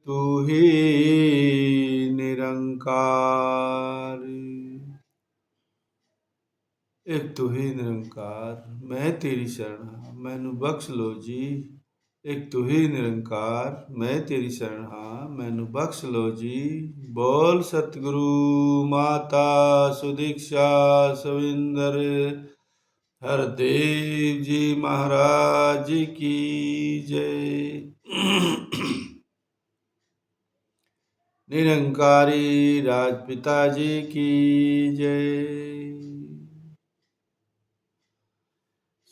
तू ही निरंकार। एक तू ही निरंकार, मैं तेरी शरण हाँ मैनू बख्श लो जी। एक तू ही निरंकार, मैं तेरी शरण हाँ मैनू बख्श लो जी। बोल सतगुरु माता सुदीक्षा सविंदर हरदेव जी महाराज की जय। निरंकारी राजपिता जी की जय।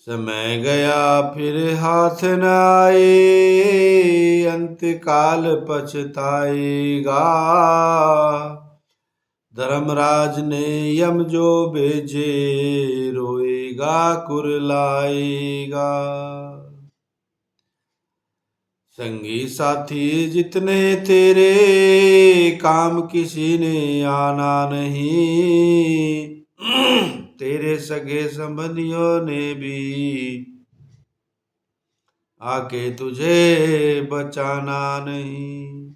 समय गया फिर हाथ न आए, अंत काल पछताएगा। धर्मराज ने यम जो भेजे, रोएगा कुरलाएगा। संगी साथी जितने तेरे, काम किसी ने आना नहीं। तेरे सगे संबंधियों ने भी आके तुझे बचाना नहीं।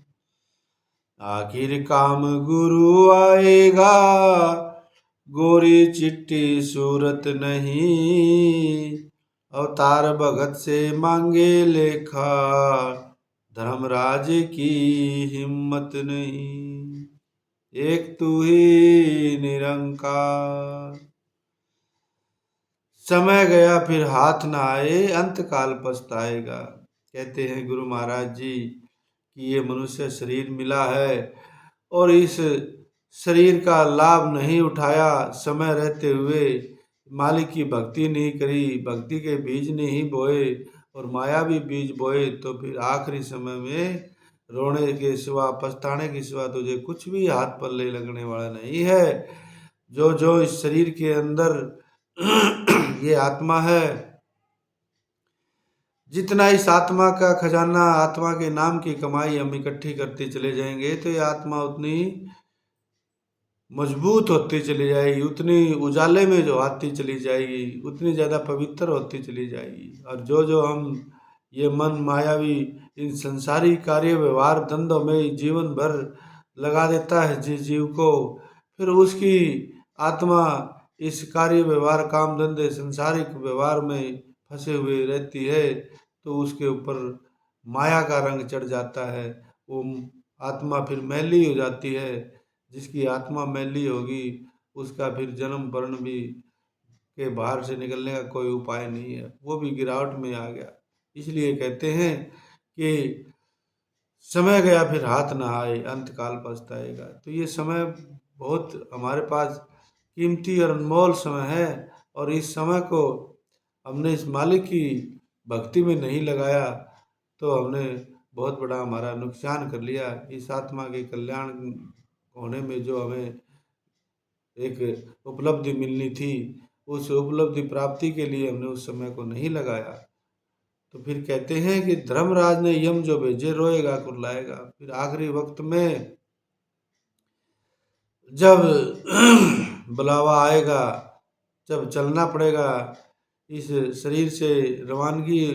आखिर काम गुरु आएगा, गोरी चिट्ठी सूरत नहीं। अवतार भगत से मांगे लेखा, धर्मराज की हिम्मत नहीं। एक तू ही निरंकार। समय गया फिर हाथ न आए, अंत काल पछताएगा। कहते हैं गुरु महाराज जी कि ये मनुष्य शरीर मिला है और इस शरीर का लाभ नहीं उठाया, समय रहते हुए मालिक की भक्ति नहीं करी, भक्ति के बीज नहीं बोए और माया भी बीज बोए, तो फिर आखिरी समय में रोने के सिवा, पछताने के सिवा तुझे कुछ भी हाथ पल्ले लगने वाला नहीं है। जो जो इस शरीर के अंदर ये आत्मा है, जितना इस आत्मा का खजाना, आत्मा के नाम की कमाई हम इकट्ठी करते चले जाएंगे, तो ये आत्मा उतनी मजबूत होती चली जाएगी, उतनी उजाले में जो आती चली जाएगी, उतनी ज़्यादा पवित्र होती चली जाएगी। और जो जो हम ये मन मायावी इन संसारी कार्य व्यवहार धंधों में जीवन भर लगा देता है जिस जीव को, फिर उसकी आत्मा इस कार्य व्यवहार काम धंधे संसारिक व्यवहार में फंसे हुए रहती है, तो उसके ऊपर माया का रंग चढ़ जाता है। वो आत्मा फिर मैली हो जाती है। जिसकी आत्मा मैली होगी उसका फिर जन्म वर्ण भी के बाहर से निकलने का कोई उपाय नहीं है, वो भी गिरावट में आ गया। इसलिए कहते हैं कि समय गया फिर हाथ न आए, अंत काल पछताएगा। तो ये समय बहुत हमारे पास कीमती और अनमोल समय है, और इस समय को हमने इस मालिक की भक्ति में नहीं लगाया तो हमने बहुत बड़ा हमारा नुकसान कर लिया। इस आत्मा के कल्याण होने में जो हमें एक उपलब्धि मिलनी थी, उस उपलब्धि प्राप्ति के लिए हमने उस समय को नहीं लगाया। तो फिर कहते हैं कि धर्मराज ने यम जो भेजे, रोएगा कुरलाएगा। फिर आखिरी वक्त में जब बुलावा आएगा, जब चलना पड़ेगा, इस शरीर से रवानगी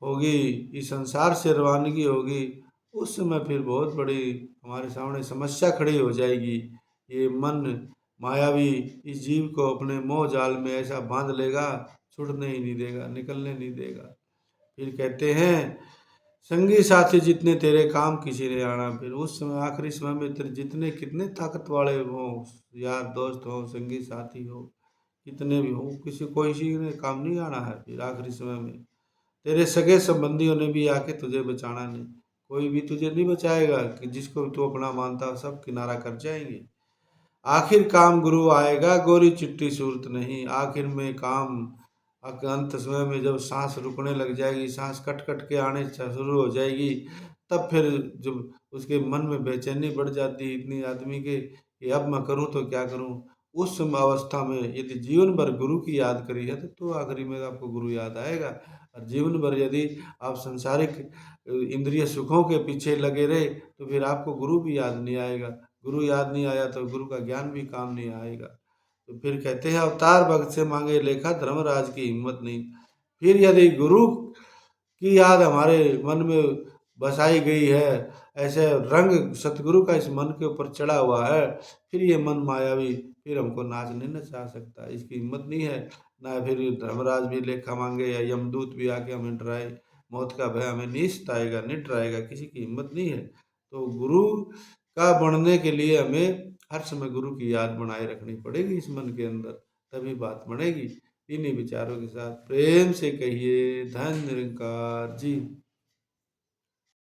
होगी, इस संसार से रवानगी होगी, उस समय फिर बहुत बड़ी हमारे सामने समस्या खड़ी हो जाएगी। ये मन मायावी इस जीव को अपने मोह जाल में ऐसा बांध लेगा, छूटने ही नहीं देगा, निकलने नहीं देगा। फिर कहते हैं संगी साथी जितने तेरे काम किसी ने आना। फिर उस समय आखिरी समय में तेरे जितने कितने ताकत वाले हों, यार दोस्त हो, संगी साथी हो, कितने भी हो, किसी ने काम नहीं आना है। फिर आखिरी समय में तेरे सगे संबंधियों ने भी आके तुझे बचाना नहीं, कोई भी तुझे नहीं बचाएगा। कि जिसको तू अपना मानता हो सब किनारा कर जाएंगे। आखिर काम गुरु आएगा, गोरी चिट्ठी सूरत नहीं। आखिर में काम अंत समय में जब सांस रुकने लग जाएगी, सांस कट कट के आने शुरू हो जाएगी, तब फिर जब उसके मन में बेचैनी बढ़ जाती है इतनी आदमी के कि अब मैं करूं तो क्या करूं। उस समय अवस्था में यदि जीवन भर गुरु की याद करी है तो आखिरी में आपको गुरु याद आएगा। और जीवन भर यदि आप संसारिक इंद्रिय सुखों के पीछे लगे रहे तो फिर आपको गुरु भी याद नहीं आएगा। गुरु याद नहीं आया तो गुरु का ज्ञान भी काम नहीं आएगा। तो फिर कहते हैं अवतार भक्त से मांगे लेखा, धर्मराज की हिम्मत नहीं। फिर यदि गुरु की याद हमारे मन में बसाई गई है ऐसे रंग सतगुरु का इस मन के ऊपर चढ़ा हुआ है, फिर ये मन मायावी फिर हमको नाच नहीं नचा सकता, इसकी हिम्मत नहीं है। ना फिर धर्मराज भी लेखा मांगे या यमदूत भी आके हमें डराए, मौत का भय हमें नहीं सताएगा, नहीं डराएगा, किसी की हिम्मत नहीं है। तो गुरु का बनने के लिए हमें हर समय गुरु की याद बनाए रखनी पड़ेगी इस मन के अंदर, तभी बात बनेगी। इन्हीं विचारों के साथ प्रेम से कहिए धन्य निरंकार जी।